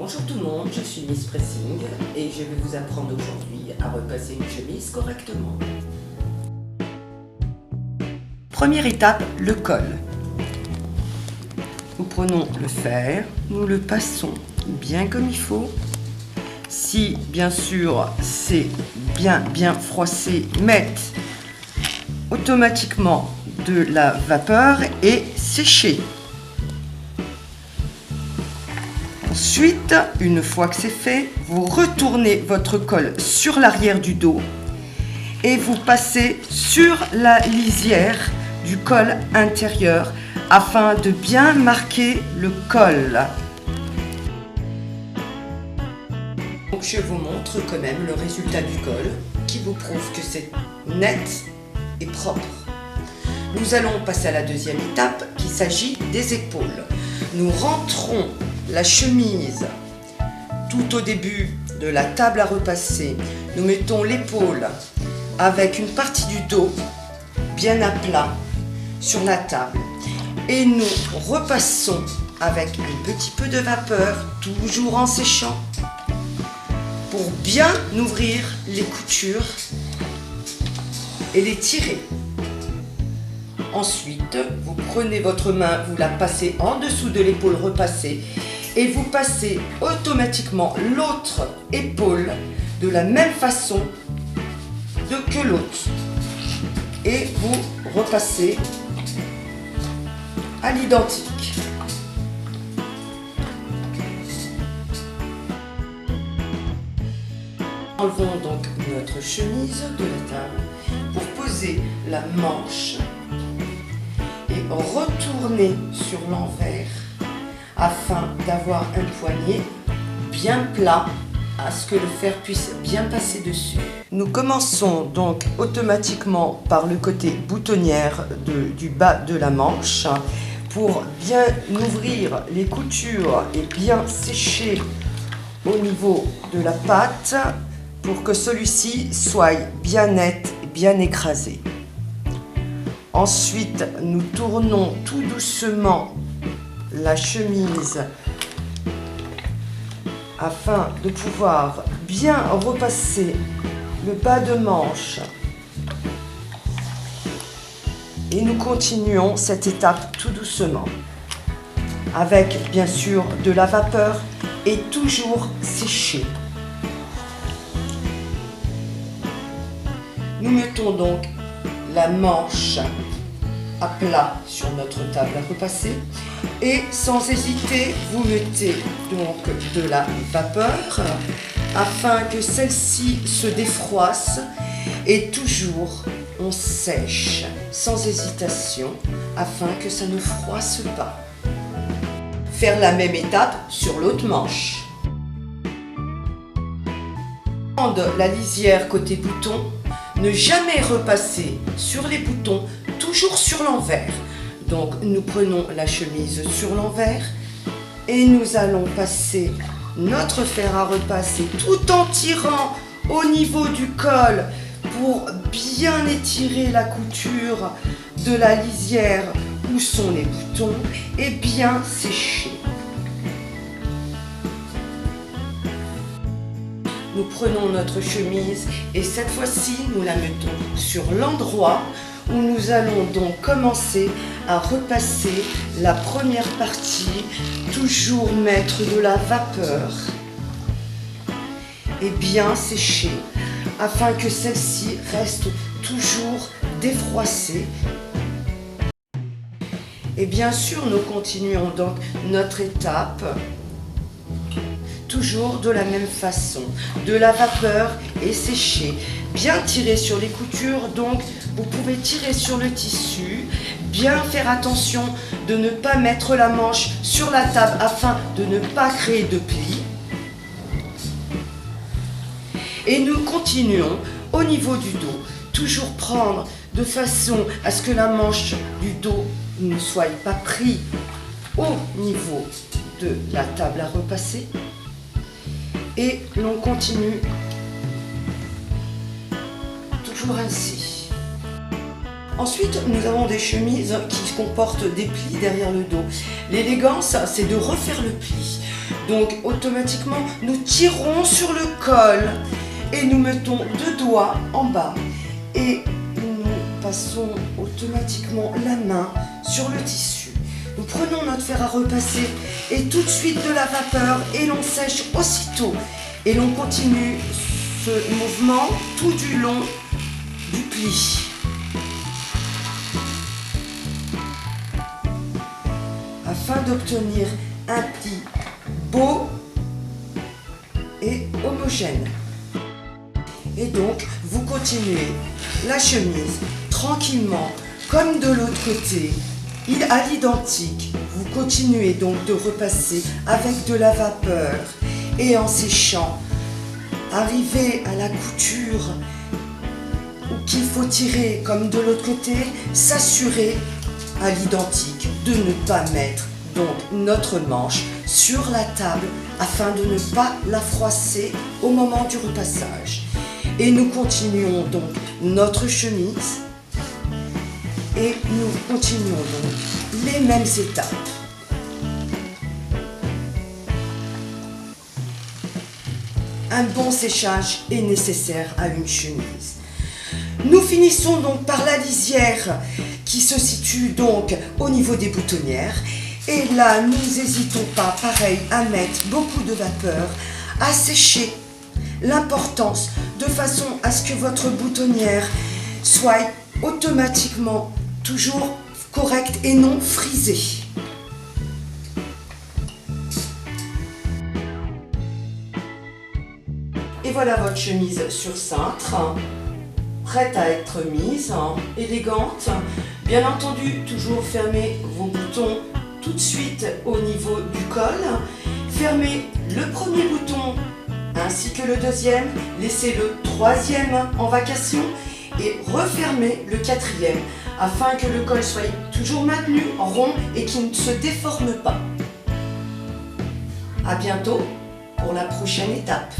Bonjour tout le monde, je suis Miss Pressing et je vais vous apprendre aujourd'hui à repasser une chemise correctement. Première étape, le col. Nous prenons le fer, nous le passons bien comme il faut. Si bien sûr c'est bien froissé, mettez automatiquement de la vapeur et séchez. Ensuite, une fois que c'est fait, vous retournez votre col sur l'arrière du dos et vous passez sur la lisière du col intérieur afin de bien marquer le col. Donc je vous montre quand même le résultat du col qui vous prouve que c'est net et propre. Nous allons passer à la deuxième étape qui s'agit des épaules. Nous rentrons la chemise tout au début de la table à repasser. Nous mettons l'épaule avec une partie du dos bien à plat sur la table et nous repassons avec un petit peu de vapeur, toujours en séchant, pour bien ouvrir les coutures et les tirer. Ensuite, vous prenez votre main, vous la passez en dessous de l'épaule repassée et vous passez automatiquement l'autre épaule de la même façon que l'autre. Et vous repassez à l'identique. Enlevons donc notre chemise de la table pour poser la manche et retourner sur l'envers afin d'avoir un poignet bien plat à ce que le fer puisse bien passer dessus. Nous commençons donc automatiquement par le côté boutonnière du bas de la manche pour bien ouvrir les coutures et bien sécher au niveau de la patte pour que celui-ci soit bien net et bien écrasé. Ensuite, nous tournons tout doucement la chemise afin de pouvoir bien repasser le bas de manche. Et nous continuons cette étape tout doucement avec bien sûr de la vapeur et toujours séché. Nous mettons donc la manche à plat sur notre table à repasser et sans hésiter vous mettez donc de la vapeur afin que celle-ci se défroisse et toujours on sèche sans hésitation afin que ça ne froisse pas. Faire la même étape sur l'autre manche. Prendre la lisière côté bouton, ne jamais repasser sur les boutons, toujours sur l'envers. Donc nous prenons la chemise sur l'envers et nous allons passer notre fer à repasser tout en tirant au niveau du col pour bien étirer la couture de la lisière où sont les boutons et bien sécher. Nous prenons notre chemise et cette fois-ci nous la mettons sur l'endroit où nous allons donc commencer à repasser la première partie, toujours mettre de la vapeur et bien sécher afin que celle-ci reste toujours défroissée. Et bien sûr, nous continuons donc notre étape toujours de la même façon, de la vapeur et sécher, bien tirer sur les coutures, donc vous pouvez tirer sur le tissu, bien faire attention de ne pas mettre la manche sur la table afin de ne pas créer de plis. Et nous continuons au niveau du dos, toujours prendre de façon à ce que la manche du dos ne soit pas pris au niveau de la table à repasser. Et l'on continue toujours ainsi. Ensuite, nous avons des chemises qui comportent des plis derrière le dos. L'élégance, c'est de refaire le pli. Donc automatiquement, nous tirons sur le col et nous mettons 2 doigts en bas et nous passons automatiquement la main sur le tissu. Nous prenons notre fer à repasser et tout de suite de la vapeur et l'on sèche aussitôt. Et l'on continue ce mouvement tout du long du pli. Afin d'obtenir un pli beau et homogène. Et donc, vous continuez la chemise tranquillement, comme de l'autre côté, à l'identique. Vous continuez donc de repasser avec de la vapeur et en séchant. Arrivé à la couture qu'il faut tirer comme de l'autre côté, s'assurer à l'identique de ne pas mettre donc notre manche sur la table afin de ne pas la froisser au moment du repassage. Et nous continuons donc notre chemise et nous continuons donc les mêmes étapes. Un bon séchage est nécessaire à une chemise. Nous finissons donc par la lisière qui se situe donc au niveau des boutonnières. Et là, nous n'hésitons pas, pareil, à mettre beaucoup de vapeur, à sécher. L'importance de façon à ce que votre boutonnière soit automatiquement toujours correcte et non frisée. Et voilà votre chemise sur cintre, prête à être mise, élégante. Bien entendu, toujours fermez vos boutons tout de suite au niveau du col. Fermez le premier bouton ainsi que le deuxième. Laissez le troisième en vacation et refermez le quatrième afin que le col soit toujours maintenu rond et qu'il ne se déforme pas. À bientôt pour la prochaine étape.